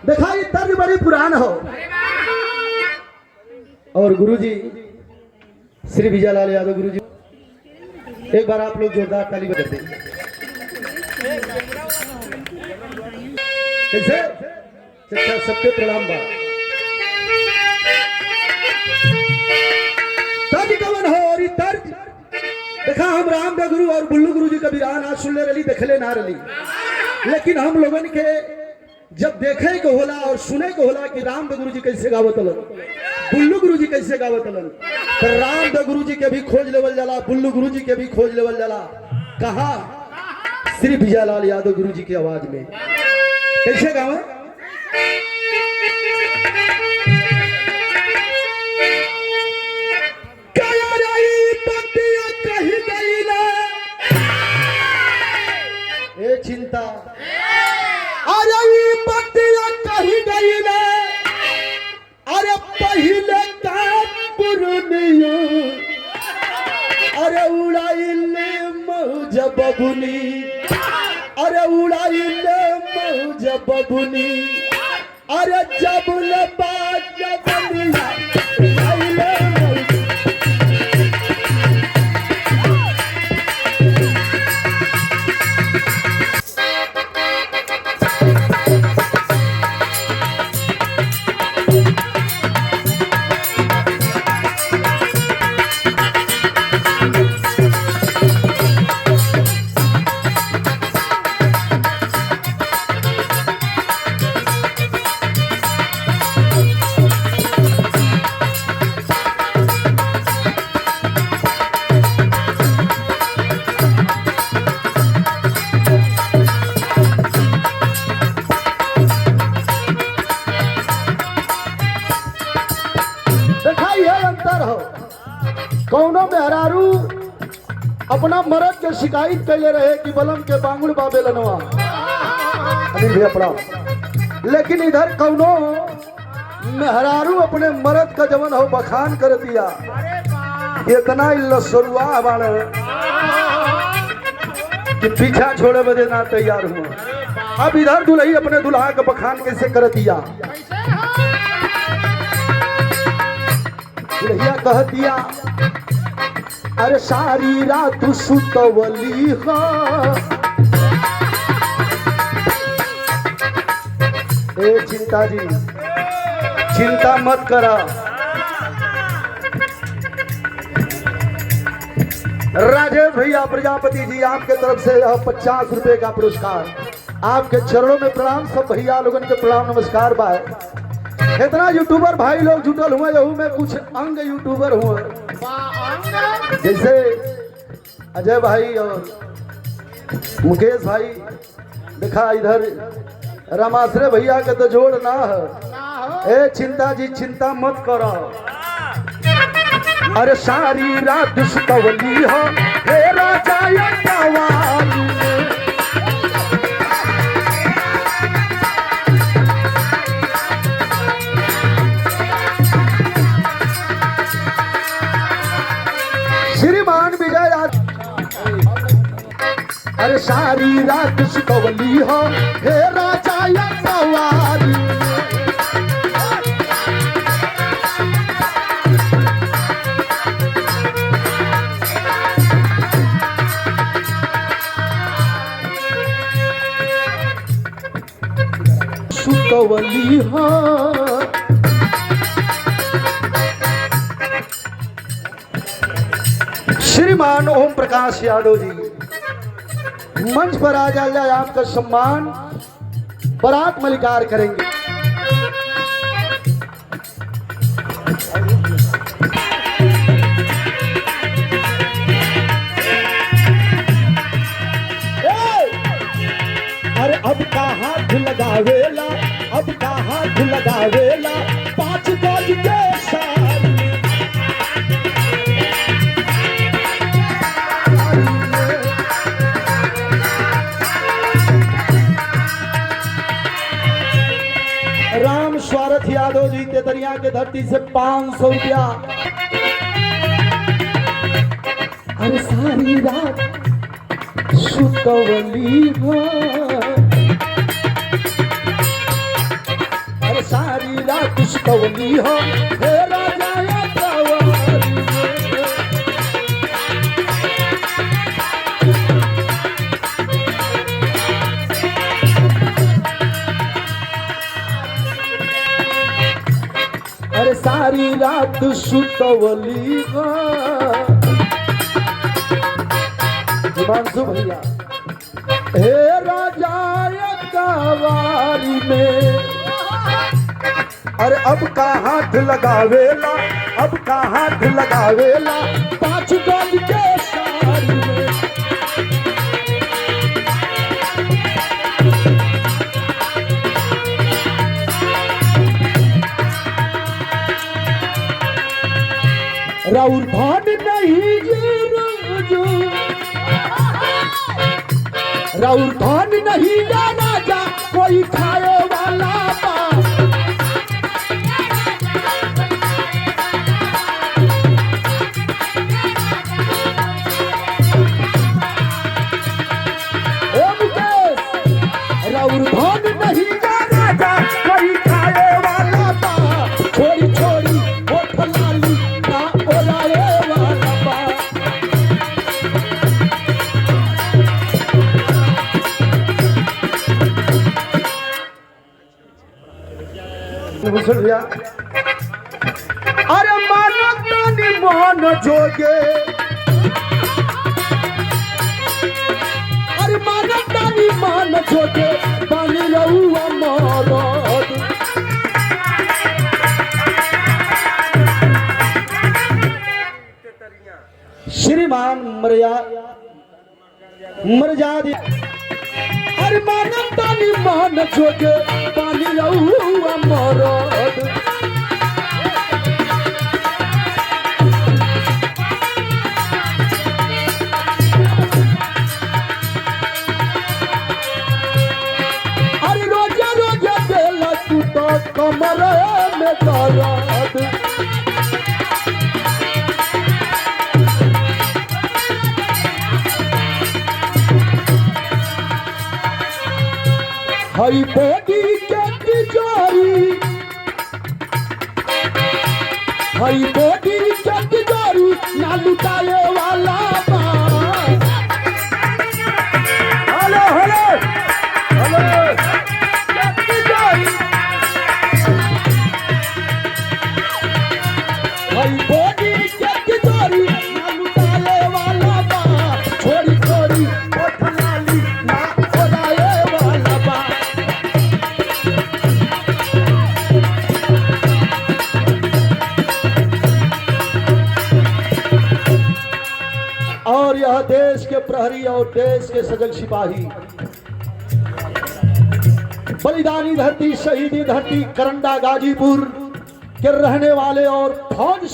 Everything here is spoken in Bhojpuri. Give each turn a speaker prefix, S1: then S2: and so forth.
S1: देखा ये तर्ज बड़ी पुरान हो। और गुरुजी श्री विजयलाल यादव गुरुजी, एक बार आप लोग जोरदार ताली बजा दें। कैसे चचा सबके प्रणाम बा। तर्ज कवन हो और तर्ज देखा हम राम का गुरु और बुल्लू गुरु जी का बिरान आज सुनले रही देखले ना रही, लेकिन हम लोगन के जब देखे को होला और सुने को होला कि राम गुरु जी कैसे गावतलन, बुल्लू गुरु जी कैसे गावतलन, तो राम गुरु जी के भी खोज लेवल जाला, बुल्लू गुरु जी के भी खोज लेवल जाला। कहा श्री विजयलाल यादव गुरु जी की आवाज में कैसे गावे। ए चिंता अरे बतिया कही गई ना, अरे पहले का पुरनिया, अरे उड़ाइले मौज बबुनी, अरे उड़ाइले मौज बबुनी, अरे जब बाज बनिया उड़ाइले कौनो मेहरारू अपना मर्द के शिकायत कैले रहे कि बलम के बांगुड़ बाबे लनवा, लेकिन इधर कौनो मेहरारू अपने मर्द का जवन हो बखान कर दिया। इतना लसरुआ बाण कि पीछा छोड़े बदे ना तैयार हुआ। अब इधर दुल्ही अपने दुल्हा का बखान कैसे कर दिया। दुल्हिया कह दिया अरे सारी रात सुतवली हो, ए चिंता जी चिंता मत करा, राजेश भैया प्रजापति जी आपके तरफ से 50 रुपए का पुरस्कार, आपके चरणों में प्रणाम। सब भैया लोगन के प्रणाम नमस्कार बा। इतना यूट्यूबर भाई लोग जुटल हुए, यहू में कुछ अंग यूट्यूबर हुए, जैसे अजय भाई और मुकेश भाई। देखा इधर रामाश्रय भैया के तो जोड़ ना है। ए चिंता जी चिंता मत करो, अरे सारी रात सुतवली हो हे राजा श्रीमान विजय। अरे सारी रात सुतवली हो हे राजा सवारी, सुतवली हो। श्रीमान ओम प्रकाश यादव जी मंच पर आ जाए, आपका सम्मान बारात मलिकार करेंगे। अरे अब का हाथ लगावेला, अब का हाथ लगावेला 5 गज के साथ। राम स्वारथ यादव जी तेतरिया के धरती से 500 रुपया। अरे सारी रात सुतवली हो सुतवली हो हे राजा कवारी में। अरे सारी रात सुतवली हो हिमांशु भैया हे राजा कवारी में। अरे अब का हाथ लगावेला अब का हाथ लगावेला 5 गज के साड़ी में। राउर भान नहीं जो राउर धान नहीं जा राजा कोई खाए वाला बा। राउर धान नहीं जा राजा कोई खाए वाला बा। छोड़ी छोड़ी होठ लाली ना ओराए वाला बा। भूषण भैया अरे मानो तानी मान जोगे अरे मानो तानी मान जोगे पानी रहुआ मरद। श्रीमान मर्यादा अरे मानो तानी मान जोगे पानी रहुआ मरद। अरे रोजा रोजा देला तू तो कमर में दर्द। हई बॉडी के तिजोरी हई बॉडी के तिजोरी ना लुटाए वाला बा। हेलो हेलो हेलो तिजोरी हई बॉडी के तिजोरी ना लुटाए वाला बा। छोड़ी छोड़ी होठ लाली ना ओराए वाला बा। और यह देश के प्रहरी और देश के सजग सिपाही बलिदानी धरती शहीदी धरती करंडा गाजीपुर के रहने वाले और फौज